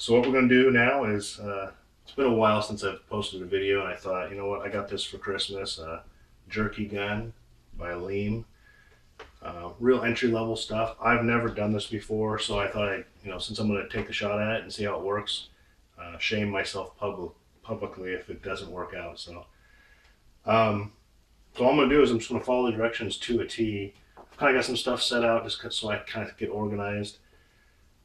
So what we're going to do now is, it's been a while since I've posted a video, and I thought, you know what, I got this for Christmas, Jerky Gun by Leam. Real entry level stuff. I've never done this before, so I thought since I'm going to take a shot at it and see how it works, shame myself publicly if it doesn't work out. Um, so all I'm going to do is I'm just going to follow the directions to a T. I've kind of got some stuff set out just so I kind of get organized.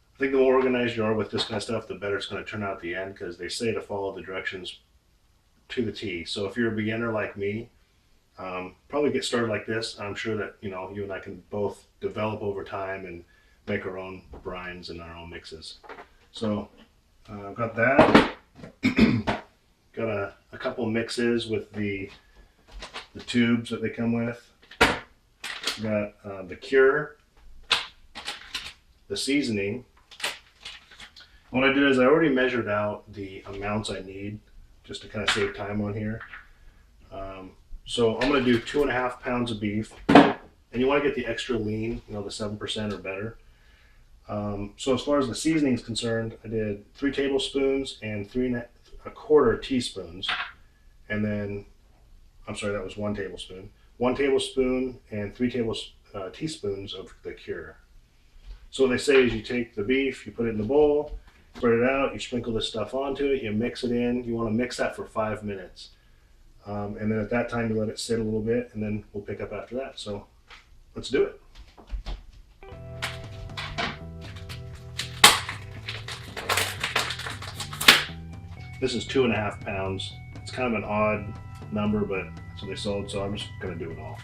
I think the more organized you are with this kind of stuff, the better it's going to turn out at the end, because they say to follow the directions to the T. So if you're a beginner like me, probably get started like this. I'm sure that you and I can both develop over time and make our own brines and our own mixes. So I've got that. Got a couple mixes with the tubes that they come with. Got the cure, the seasoning. What I did is I already measured out the amounts I need just to kind of save time on here. So I'm going to do 2.5 pounds of beef, and you want to get the extra lean, the 7% or better. So as far as the seasoning is concerned, I did 3 tablespoons and 3¼ teaspoons, and then I'm sorry, that was 1 tablespoon. 1 tablespoon and 3 teaspoons of the cure. So what they say is you take the beef, you put it in the bowl, spread it out, you sprinkle this stuff onto it, you mix it in. You want to mix that for 5 minutes. And then at that time you let it sit a little bit, and then we'll pick up after that. So let's do it. This is 2.5 pounds. It's kind of an odd number, but that's what they sold, so I'm just going to do it all.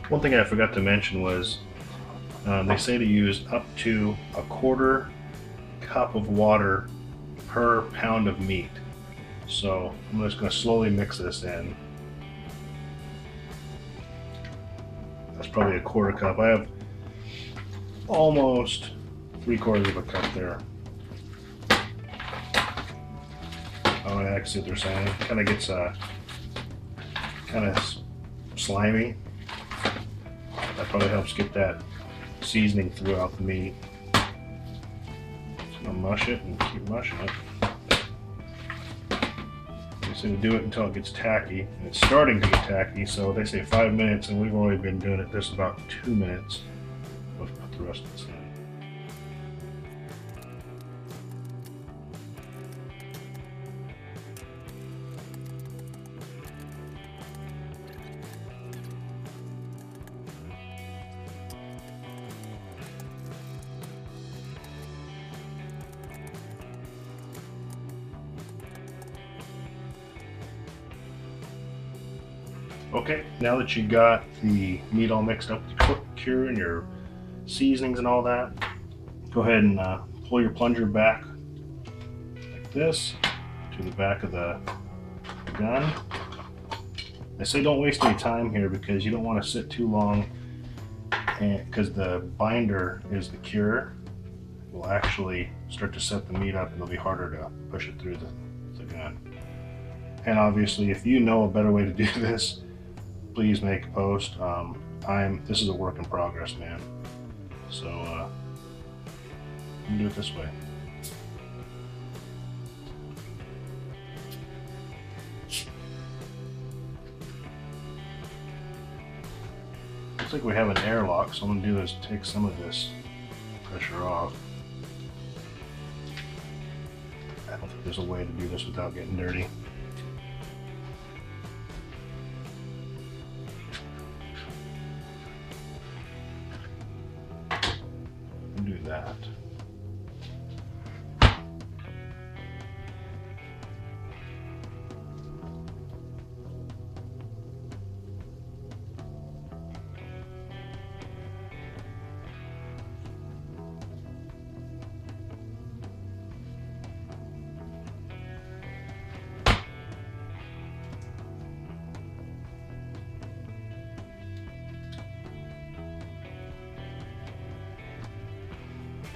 One thing I forgot to mention was they say to use up to 1/4 cup of water per pound of meat. So I'm just going to slowly mix this in. That's probably 1/4 cup. I have almost 3/4 of a cup there. Oh, I see what they're saying. It kind of gets kind of slimy. That probably helps get that seasoning throughout the meat. Just gonna mush it and keep mushing it. They say to do it until it gets tacky, and it's starting to get tacky. So they say 5 minutes, and we've already been doing it just about 2 minutes. Let's put the rest of this in. Okay, now that you got the meat all mixed up with the cure and your seasonings and all that, go ahead and pull your plunger back like this to the back of the gun. I say don't waste any time here, because you don't want to sit too long, because the binder is the cure. It will actually start to set the meat up, and it'll be harder to push it through the gun. And obviously, if you know a better way to do this, please make a post. This is a work in progress, man. So I'm gonna do it this way. Looks like we have an airlock, so what I'm gonna do is take some of this pressure off. I don't think there's a way to do this without getting dirty. Do that.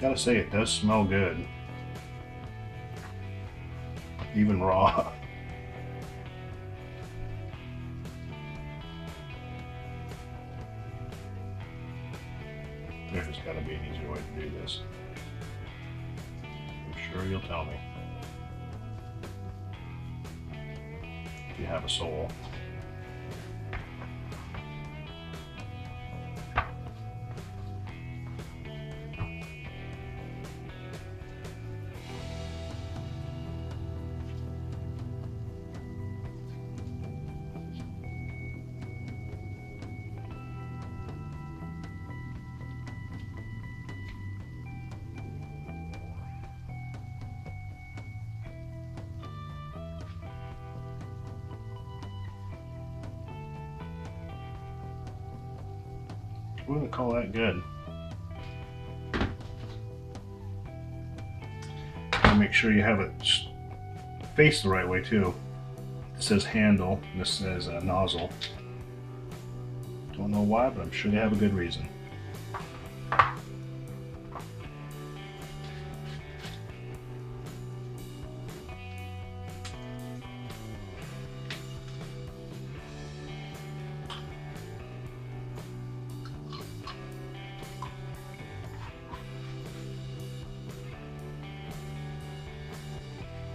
Gotta say, it does smell good. Even raw. There's gotta be an easier way to do this. I'm sure you'll tell me. If you have a soul. I wouldn't call that good. And make sure you have it faced the right way too. This says handle, this says nozzle. Don't know why, but I'm sure they have a good reason.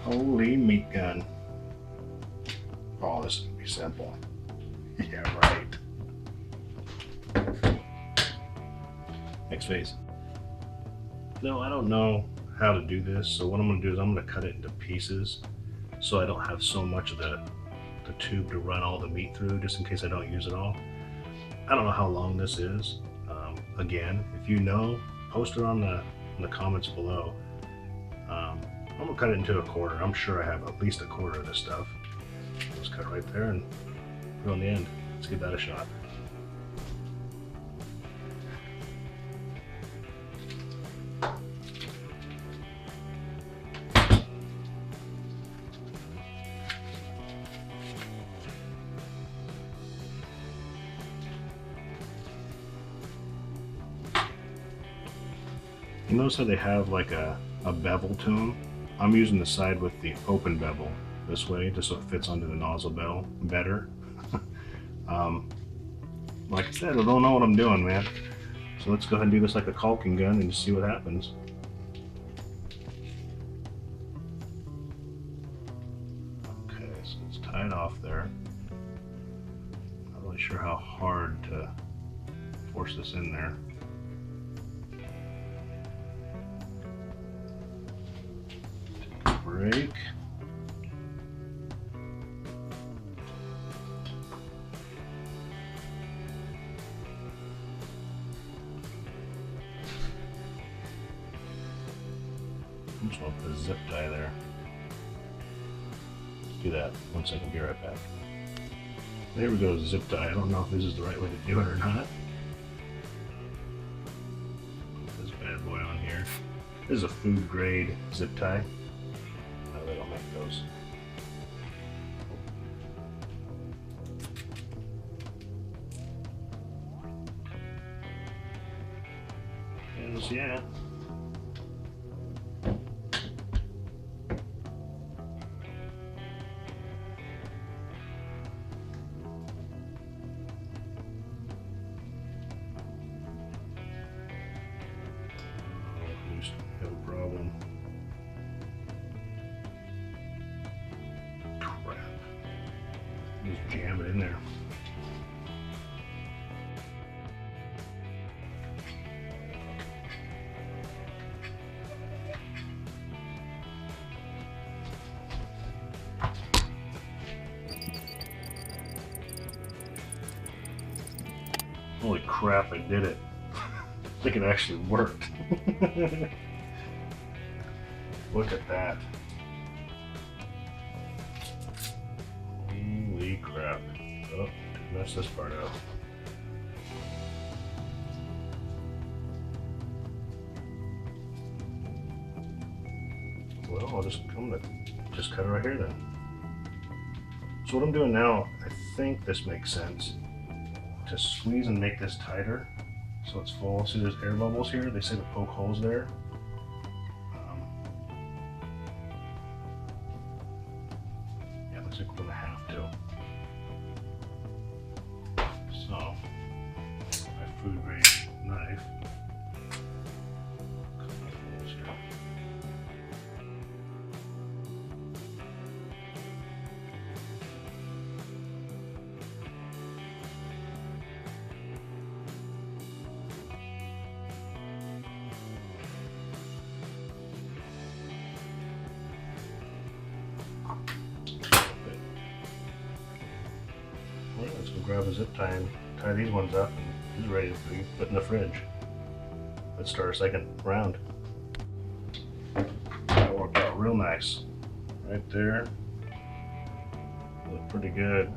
Holy meat gun. Oh, this is gonna be simple. Yeah, right. Next phase. No, I don't know how to do this, so what I'm gonna do is I'm gonna cut it into pieces so I don't have so much of the tube to run all the meat through, just in case I don't use it all. I don't know how long this is. Again, if you know, post it on the comments below. I'm gonna cut it into a quarter. I'm sure I have at least a quarter of this stuff. Just cut right there and put it on the end. Let's give that a shot. You notice how they have like a bevel to them? I'm using the side with the open bevel this way, just so it fits under the nozzle bell better. Like I said, I don't know what I'm doing, man. So let's go ahead and do this like a caulking gun and just see what happens. Okay, so it's tied off there. Not really sure how hard to force this in there. Break. I'm just going to put a zip tie there. Let's do that. 1 second, be right back. There we go, zip tie. I don't know if this is the right way to do it or not. Put this bad boy on here. This is a food grade zip tie. No, they don't make those. And yeah. Have a problem. Crap. Just jam it in there. Holy crap, I did it. I think it actually worked. Look at that. Holy crap. Oh, mess this part up. Well, I'm gonna just cut it right here then. So what I'm doing now, I think this makes sense. To squeeze and make this tighter so it's full. See, there's air bubbles here. They say to poke holes there. grab a zip tie and tie these ones up, and he's ready to be put in the fridge. Let's start our second round. That worked out real nice. Right there. Look pretty good.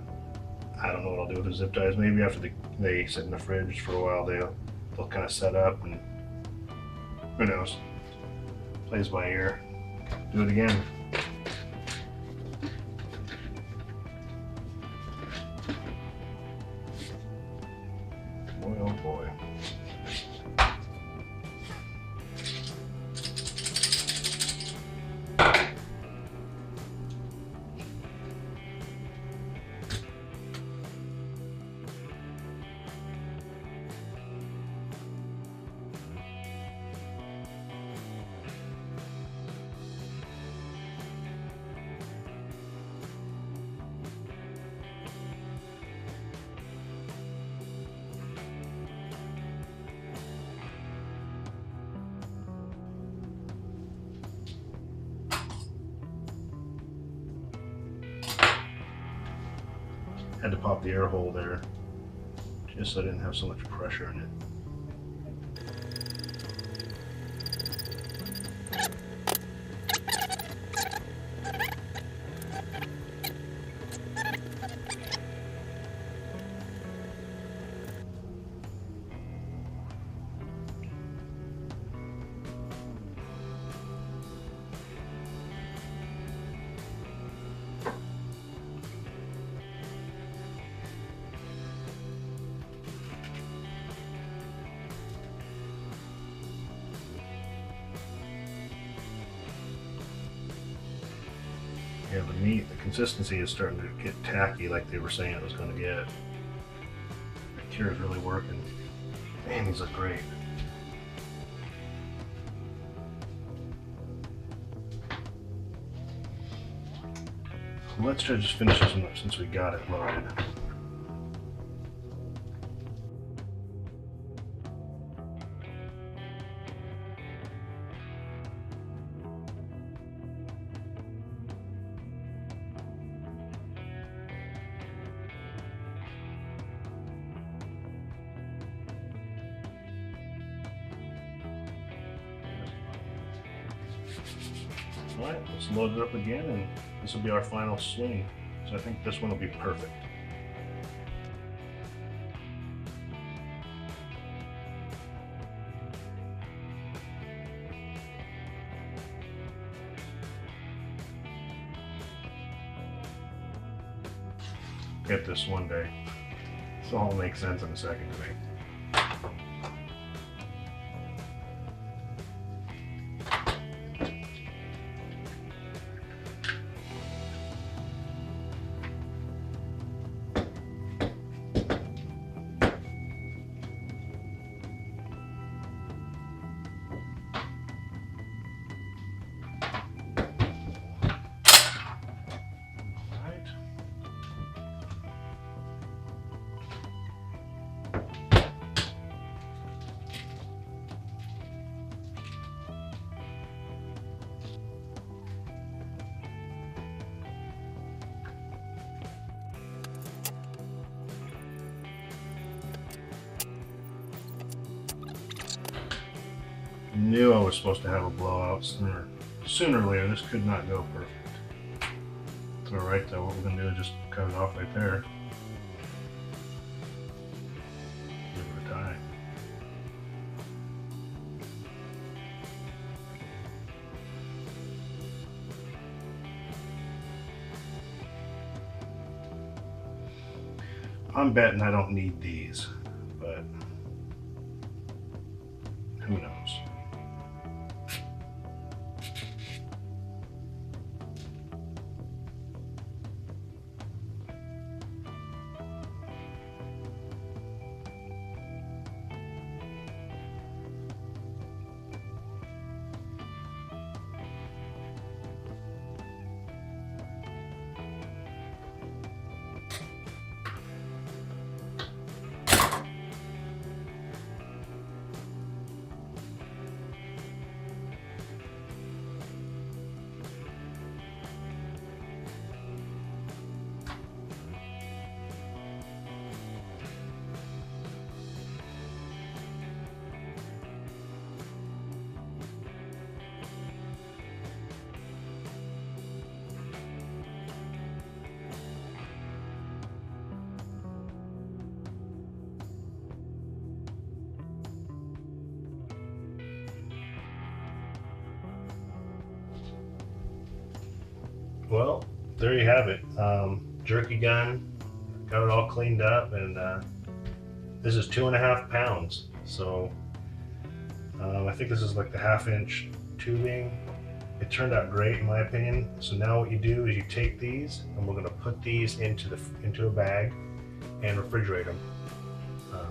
I don't know what I'll do with the zip ties. Maybe after they sit in the fridge for a while, they'll kind of set up, and who knows. Plays by ear. Do it again. Boy, oh boy. Had to pop the air hole there just so I didn't have so much pressure in it. Yeah, the meat, the consistency is starting to get tacky like they were saying it was going to get. The cure is really working. Man, these look great. Let's try to just finish this one up since we got it loaded. Alright, let's load it up again, and this will be our final swing. So I think this one will be perfect. Get this one day. This all makes sense in a second to me. Knew I was supposed to have a blowout sooner or later. This could not go perfect. So right though, what we're going to do is just cut it off right there. Give it a tie. I'm betting I don't need these, but who knows? Well, there you have it. Jerky gun, got it all cleaned up, and this is 2.5 pounds. So I think this is like the 1/2-inch tubing. It turned out great in my opinion. So now what you do is you take these, and we're going to put these into a bag and refrigerate them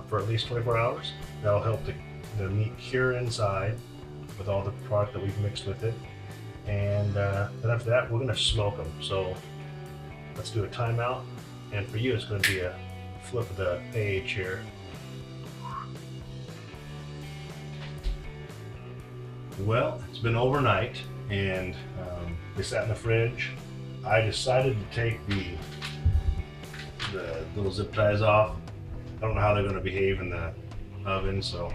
for at least 24 hours. That'll help the meat cure inside with all the product that we've mixed with it. And then after that, we're going to smoke them. So let's do a timeout. And for you, it's going to be a flip of the AH here. Well, it's been overnight, and they sat in the fridge. I decided to take the little zip ties off. I don't know how they're going to behave in the oven, so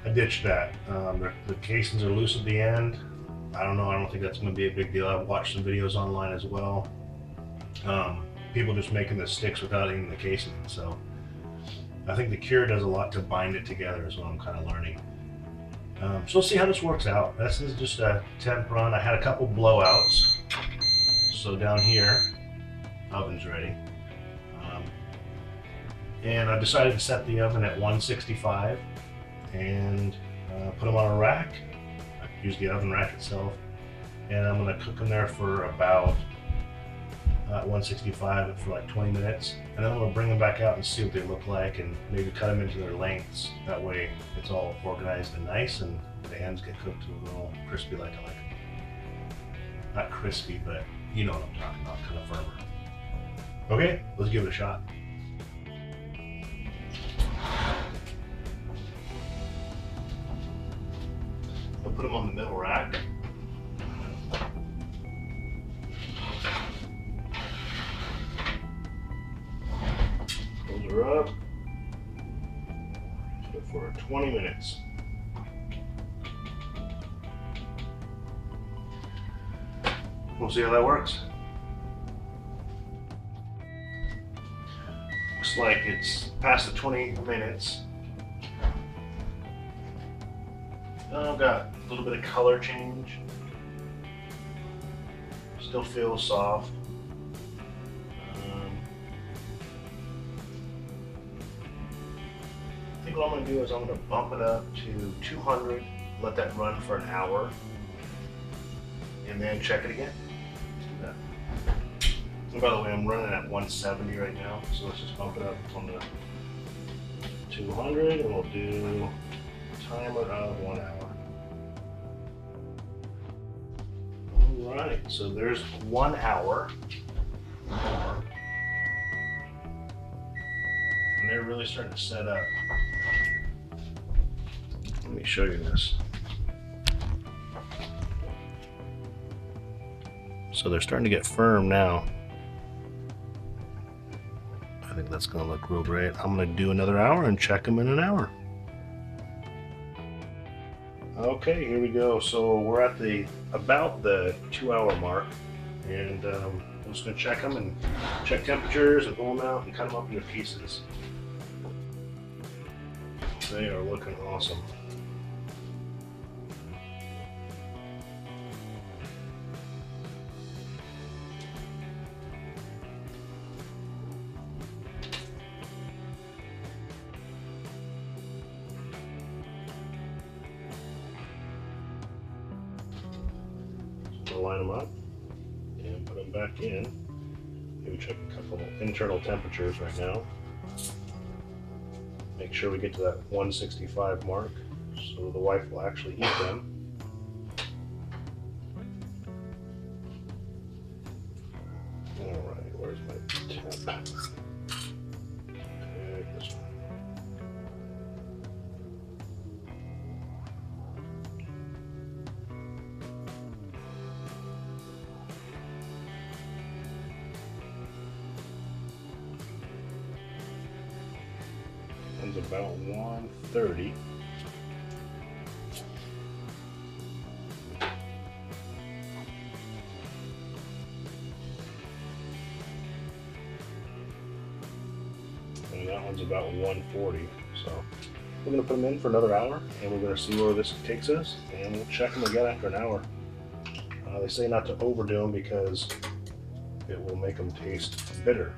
I ditched that. The casings are loose at the end. I don't know. I don't think that's going to be a big deal. I've watched some videos online as well. People just making the sticks without even the casing. So I think the cure does a lot to bind it together, is what I'm kind of learning. So we'll see how this works out. This is just a temp run. I had a couple blowouts. So down here, oven's ready. And I decided to set the oven at 165 and put them on a rack. I use the oven rack itself. And I'm going to cook them there for about 165 for like 20 minutes. And then I'm going to bring them back out and see what they look like, and maybe cut them into their lengths. That way it's all organized and nice, and the ends get cooked to a little crispy like I like them. Not crispy, but you know what I'm talking about, kind of firmer. Okay, let's give it a shot. I'll put them on the middle rack. Those are up. So for 20 minutes. We'll see how that works. Looks like it's past the 20 minutes. I've got a little bit of color change. Still feels soft. I think what I'm going to do is I'm going to bump it up to 200, let that run for an hour, and then check it again. And by the way, I'm running at 170 right now, so let's just bump it up on the 200, and we'll do a timer of 1 hour. Alright, so there's 1 hour. And they're really starting to set up. Let me show you this. So they're starting to get firm now. I think that's going to look real great. I'm going to do another hour and check them in an hour. Okay, here we go. So we're at about the 2 hour mark, and I'm just going to check them and check temperatures and pull them out and cut them up into pieces. They are looking awesome. Line them up and put them back in. Maybe check a couple internal temperatures right now. Make sure we get to that 165 mark so the wife will actually eat them. Alright, where's my temp? Okay, this one. It's about 130. And that one's about 140. So we're going to put them in for another hour, and we're going to see where this takes us, and we'll check them again after an hour. They say not to overdo them because it will make them taste bitter.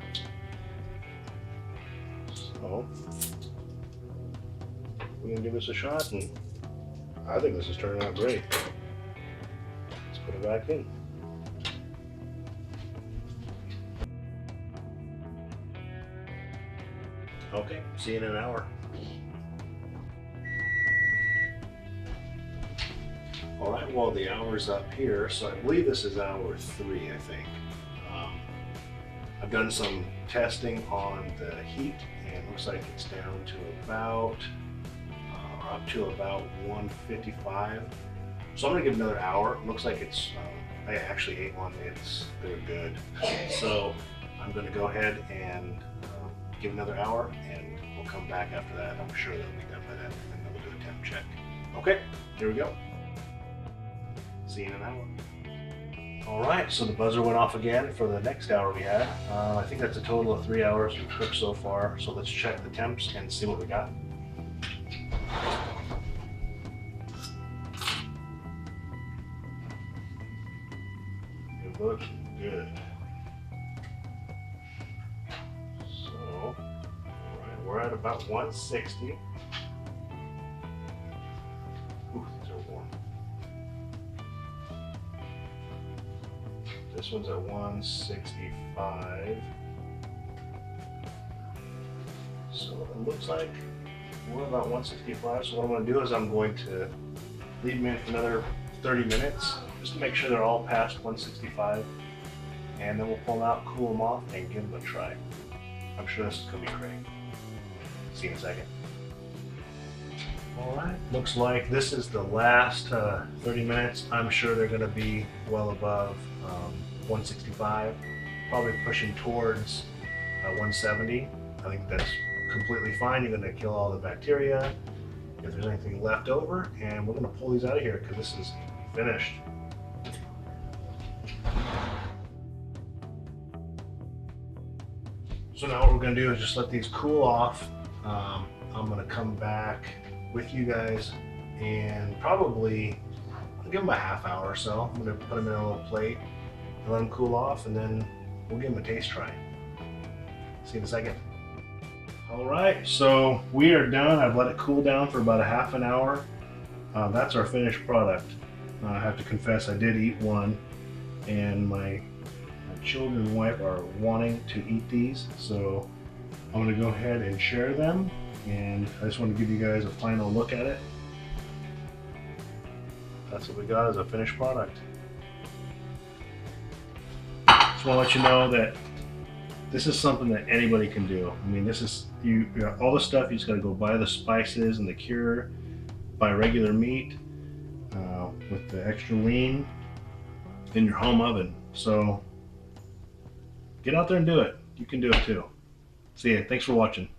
So we're gonna give this a shot, and I think this is turning out great. Let's put it back in. Okay, see you in an hour. All right, well, the hour's up here, so I believe this is hour 3, I think. I've done some testing on the heat, and it looks like it's down to about, up to about 155. So I'm gonna give it another hour. It looks like it's, I actually ate one, they're good. So I'm gonna go ahead and give it another hour, and we'll come back after that. I'm sure that'll be done by then, and then we'll do a temp check. Okay, here we go. See you in an hour. All right, so the buzzer went off again for the next hour we had. I think that's a total of 3 hours we've cooked so far. So let's check the temps and see what we got. It looks good. So, all right, we're at about 160. Ooh, these are warm. This one's at 165. So it looks like we're about 165. So what I'm going to do is I'm going to leave them in for another 30 minutes just to make sure they're all past 165. And then we'll pull them out, cool them off, and give them a try. I'm sure this is going to be great. See you in a second. All right, looks like this is the last 30 minutes. I'm sure they're going to be well above 165, probably pushing towards 170. I think that's completely fine. You're going to kill all the bacteria if there's anything left over, and we're going to pull these out of here because this is finished. So now what we're going to do is just let these cool off. I'm going to come back with you guys and probably I'll give them a half hour or so. I'm going to put them in a little plate and let them cool off, and then we'll give them a taste try. See you in a second. All right, so we are done. I've let it cool down for about a half an hour. That's our finished product. I have to confess I did eat one, and my children and wife are wanting to eat these, so I'm going to go ahead and share them, and I just want to give you guys a final look at it. That's what we got as a finished product. Just want to let you know that this is something that anybody can do. I mean, this is, you got all the stuff, you just got to go buy the spices and the cure, buy regular meat with the extra lean in your home oven. So get out there and do it. You can do it too. See ya. Thanks for watching.